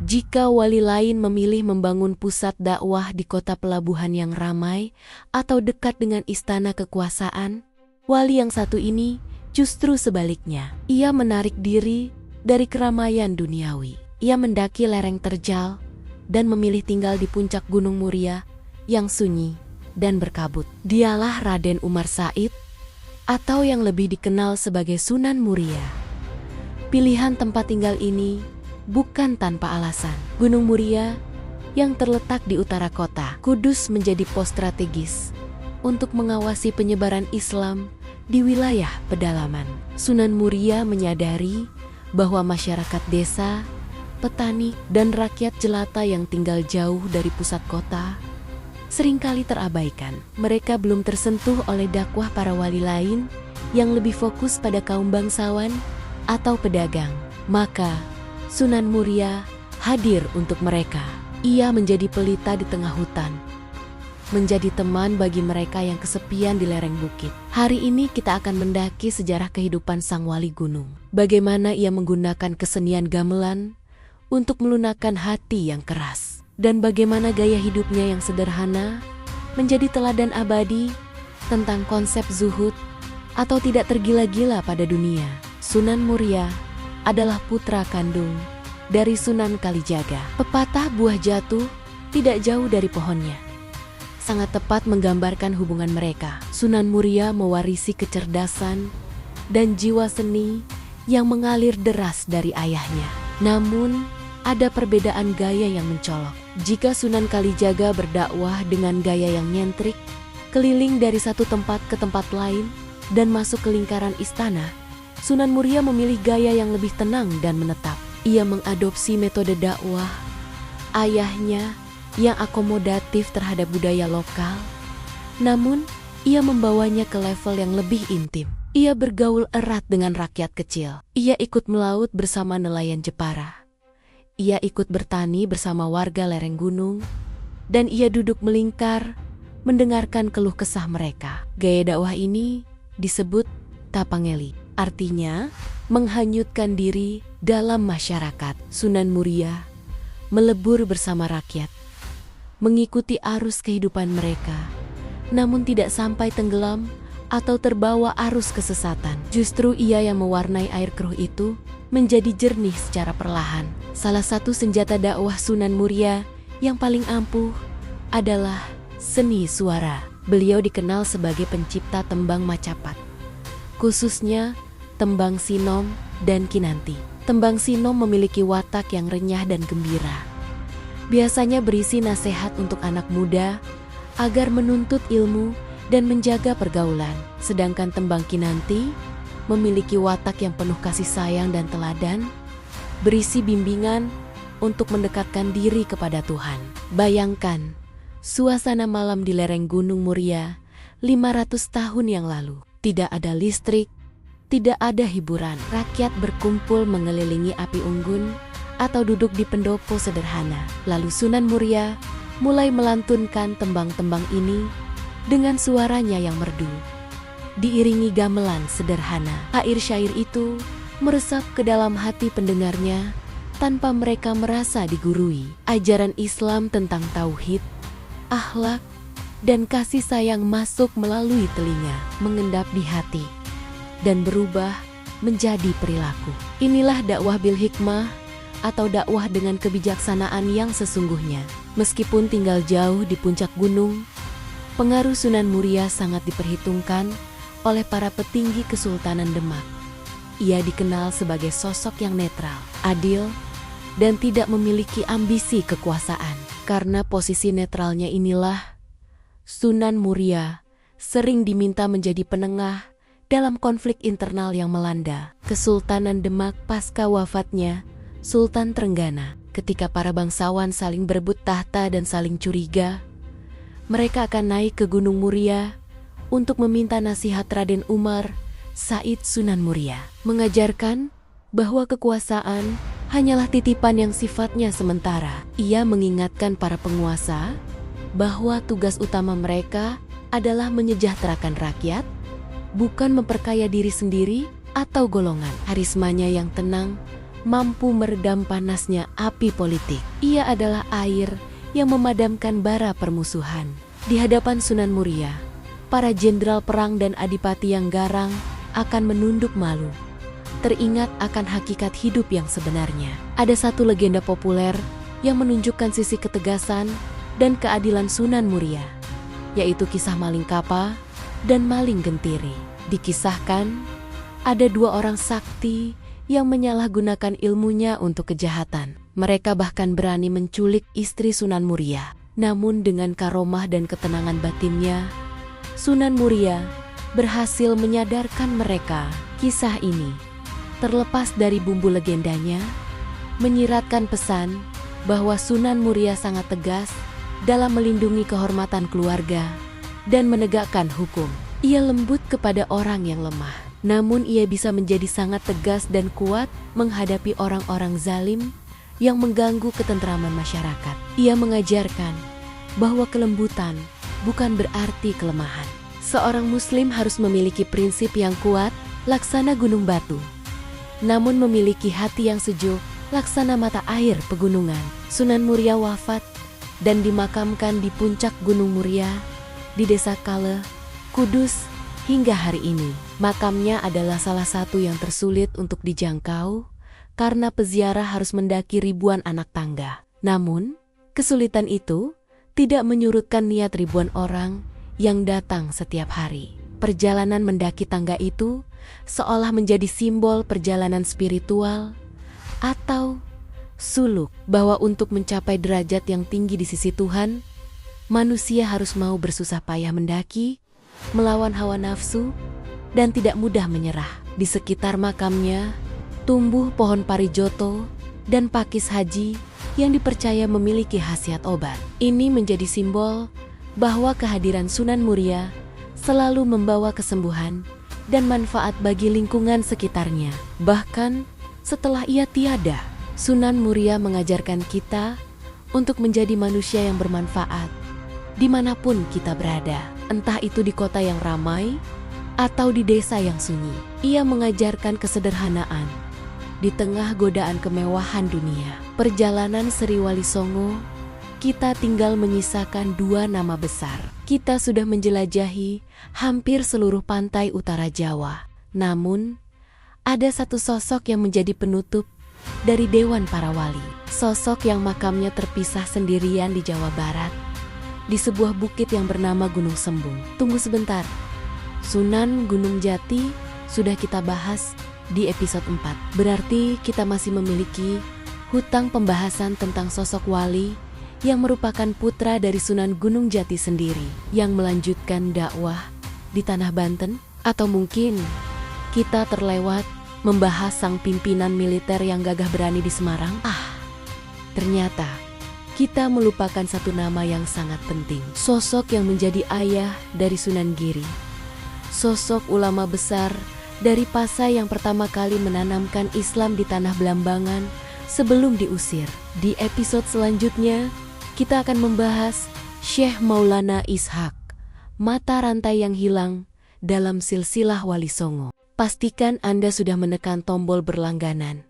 Jika wali lain memilih membangun pusat dakwah di kota pelabuhan yang ramai atau dekat dengan istana kekuasaan, wali yang satu ini justru sebaliknya. Ia menarik diri dari keramaian duniawi. Ia mendaki lereng terjal dan memilih tinggal di puncak Gunung Muria yang sunyi dan berkabut. Dialah Raden Umar Said, atau yang lebih dikenal sebagai Sunan Muria. Pilihan tempat tinggal ini bukan tanpa alasan. Gunung Muria yang terletak di utara kota Kudus menjadi pos strategis untuk mengawasi penyebaran Islam di wilayah pedalaman. Sunan Muria menyadari bahwa masyarakat desa, petani, dan rakyat jelata yang tinggal jauh dari pusat kota seringkali terabaikan. Mereka belum tersentuh oleh dakwah para wali lain yang lebih fokus pada kaum bangsawan atau pedagang. Maka Sunan Muria hadir untuk mereka. Ia menjadi pelita di tengah hutan, menjadi teman bagi mereka yang kesepian di lereng bukit. Hari ini kita akan mendaki sejarah kehidupan sang wali gunung. Bagaimana ia menggunakan kesenian gamelan untuk melunakkan hati yang keras. Dan bagaimana gaya hidupnya yang sederhana menjadi teladan abadi tentang konsep zuhud atau tidak tergila-gila pada dunia. Sunan Muria adalah putra kandung dari Sunan Kalijaga. Pepatah buah jatuh tidak jauh dari pohonnya sangat tepat menggambarkan hubungan mereka. Sunan Muria mewarisi kecerdasan dan jiwa seni yang mengalir deras dari ayahnya. Namun, ada perbedaan gaya yang mencolok. Jika Sunan Kalijaga berdakwah dengan gaya yang nyentrik, keliling dari satu tempat ke tempat lain, dan masuk ke lingkaran istana, Sunan Muria memilih gaya yang lebih tenang dan menetap. Ia mengadopsi metode dakwah ayahnya yang akomodatif terhadap budaya lokal, namun ia membawanya ke level yang lebih intim. Ia bergaul erat dengan rakyat kecil. Ia ikut melaut bersama nelayan Jepara. Ia ikut bertani bersama warga lereng gunung, dan ia duduk melingkar, mendengarkan keluh kesah mereka. Gaya dakwah ini disebut tapangeli, artinya menghanyutkan diri dalam masyarakat. Sunan Muria melebur bersama rakyat, mengikuti arus kehidupan mereka, namun tidak sampai tenggelam atau terbawa arus kesesatan. Justru ia yang mewarnai air keruh itu menjadi jernih secara perlahan. Salah satu senjata dakwah Sunan Muria yang paling ampuh adalah seni suara. Beliau dikenal sebagai pencipta tembang Macapat, khususnya tembang Sinom dan Kinanti. Tembang Sinom memiliki watak yang renyah dan gembira. Biasanya berisi nasihat untuk anak muda agar menuntut ilmu dan menjaga pergaulan. Sedangkan tembang Kinanti memiliki watak yang penuh kasih sayang dan teladan, berisi bimbingan untuk mendekatkan diri kepada Tuhan. Bayangkan suasana malam di lereng Gunung Muria 500 tahun yang lalu. Tidak ada listrik, tidak ada hiburan. Rakyat berkumpul mengelilingi api unggun atau duduk di pendopo sederhana. Lalu Sunan Muria mulai melantunkan tembang-tembang ini dengan suaranya yang merdu, diiringi gamelan sederhana. Syair-syair itu meresap ke dalam hati pendengarnya tanpa mereka merasa digurui. Ajaran Islam tentang tauhid, akhlak, dan kasih sayang masuk melalui telinga, mengendap di hati, dan berubah menjadi perilaku. Inilah dakwah bil hikmah atau dakwah dengan kebijaksanaan yang sesungguhnya. Meskipun tinggal jauh di puncak gunung, pengaruh Sunan Muria sangat diperhitungkan oleh para petinggi Kesultanan Demak. Ia dikenal sebagai sosok yang netral, adil, dan tidak memiliki ambisi kekuasaan. Karena posisi netralnya inilah, Sunan Muria sering diminta menjadi penengah dalam konflik internal yang melanda Kesultanan Demak pasca wafatnya Sultan Trenggana. Ketika para bangsawan saling berebut tahta dan saling curiga, mereka akan naik ke Gunung Muria untuk meminta nasihat Raden Umar Said. Sunan Muria mengajarkan bahwa kekuasaan hanyalah titipan yang sifatnya sementara. Ia mengingatkan para penguasa bahwa tugas utama mereka adalah menyejahterakan rakyat, bukan memperkaya diri sendiri atau golongan. Karismanya yang tenang mampu meredam panasnya api politik. Ia adalah air yang memadamkan bara permusuhan. Di hadapan Sunan Muria, para jenderal perang dan adipati yang garang akan menunduk malu, teringat akan hakikat hidup yang sebenarnya. Ada satu legenda populer yang menunjukkan sisi ketegasan dan keadilan Sunan Muria, yaitu kisah maling kapa dan maling gentiri. Dikisahkan, ada dua orang sakti yang menyalahgunakan ilmunya untuk kejahatan. Mereka bahkan berani menculik istri Sunan Muria. Namun dengan karomah dan ketenangan batinnya, Sunan Muria berhasil menyadarkan mereka. Kisah ini, terlepas dari bumbu legendanya, menyiratkan pesan bahwa Sunan Muria sangat tegas dalam melindungi kehormatan keluarga dan menegakkan hukum. Ia lembut kepada orang yang lemah, namun ia bisa menjadi sangat tegas dan kuat menghadapi orang-orang zalim yang mengganggu ketentraman masyarakat. Ia mengajarkan bahwa kelembutan bukan berarti kelemahan. Seorang muslim harus memiliki prinsip yang kuat, laksana gunung batu, namun memiliki hati yang sejuk, laksana mata air pegunungan. Sunan Muria wafat dan dimakamkan di puncak Gunung Muria di Desa Kale, Kudus hingga hari ini. Makamnya adalah salah satu yang tersulit untuk dijangkau karena peziarah harus mendaki ribuan anak tangga. Namun, kesulitan itu tidak menyurutkan niat ribuan orang yang datang setiap hari. Perjalanan mendaki tangga itu seolah menjadi simbol perjalanan spiritual atau suluk, bahwa untuk mencapai derajat yang tinggi di sisi Tuhan, manusia harus mau bersusah payah mendaki, melawan hawa nafsu, dan tidak mudah menyerah. Di sekitar makamnya tumbuh pohon parijoto dan pakis haji yang dipercaya memiliki khasiat obat. Ini menjadi simbol bahwa kehadiran Sunan Muria selalu membawa kesembuhan dan manfaat bagi lingkungan sekitarnya. Bahkan setelah ia tiada, Sunan Muria mengajarkan kita untuk menjadi manusia yang bermanfaat dimanapun kita berada, entah itu di kota yang ramai atau di desa yang sunyi. Ia mengajarkan kesederhanaan di tengah godaan kemewahan dunia. Perjalanan Sri Wali Songo, kita tinggal menyisakan dua nama besar. Kita sudah menjelajahi hampir seluruh pantai utara Jawa. Namun, ada satu sosok yang menjadi penutup dari Dewan Para Wali. Sosok yang makamnya terpisah sendirian di Jawa Barat, di sebuah bukit yang bernama Gunung Sembung. Tunggu sebentar, Sunan Gunung Jati sudah kita bahas di episode 4. Berarti kita masih memiliki hutang pembahasan tentang sosok wali yang merupakan putra dari Sunan Gunung Jati sendiri, yang melanjutkan dakwah di tanah Banten. Atau mungkin kita terlewat membahas sang pimpinan militer yang gagah berani di Semarang. Ternyata kita melupakan satu nama yang sangat penting. Sosok yang menjadi ayah dari Sunan Giri. Sosok ulama besar dari Pasai yang pertama kali menanamkan Islam di tanah Belambangan sebelum diusir. Di episode selanjutnya, kita akan membahas Syekh Maulana Ishak, mata rantai yang hilang dalam silsilah Wali Songo. Pastikan Anda sudah menekan tombol berlangganan.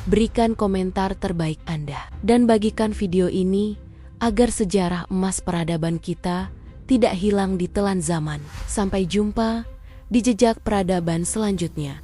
Berikan komentar terbaik Anda. Dan bagikan video ini agar sejarah emas peradaban kita tidak hilang di telan zaman. Sampai jumpa di jejak peradaban selanjutnya.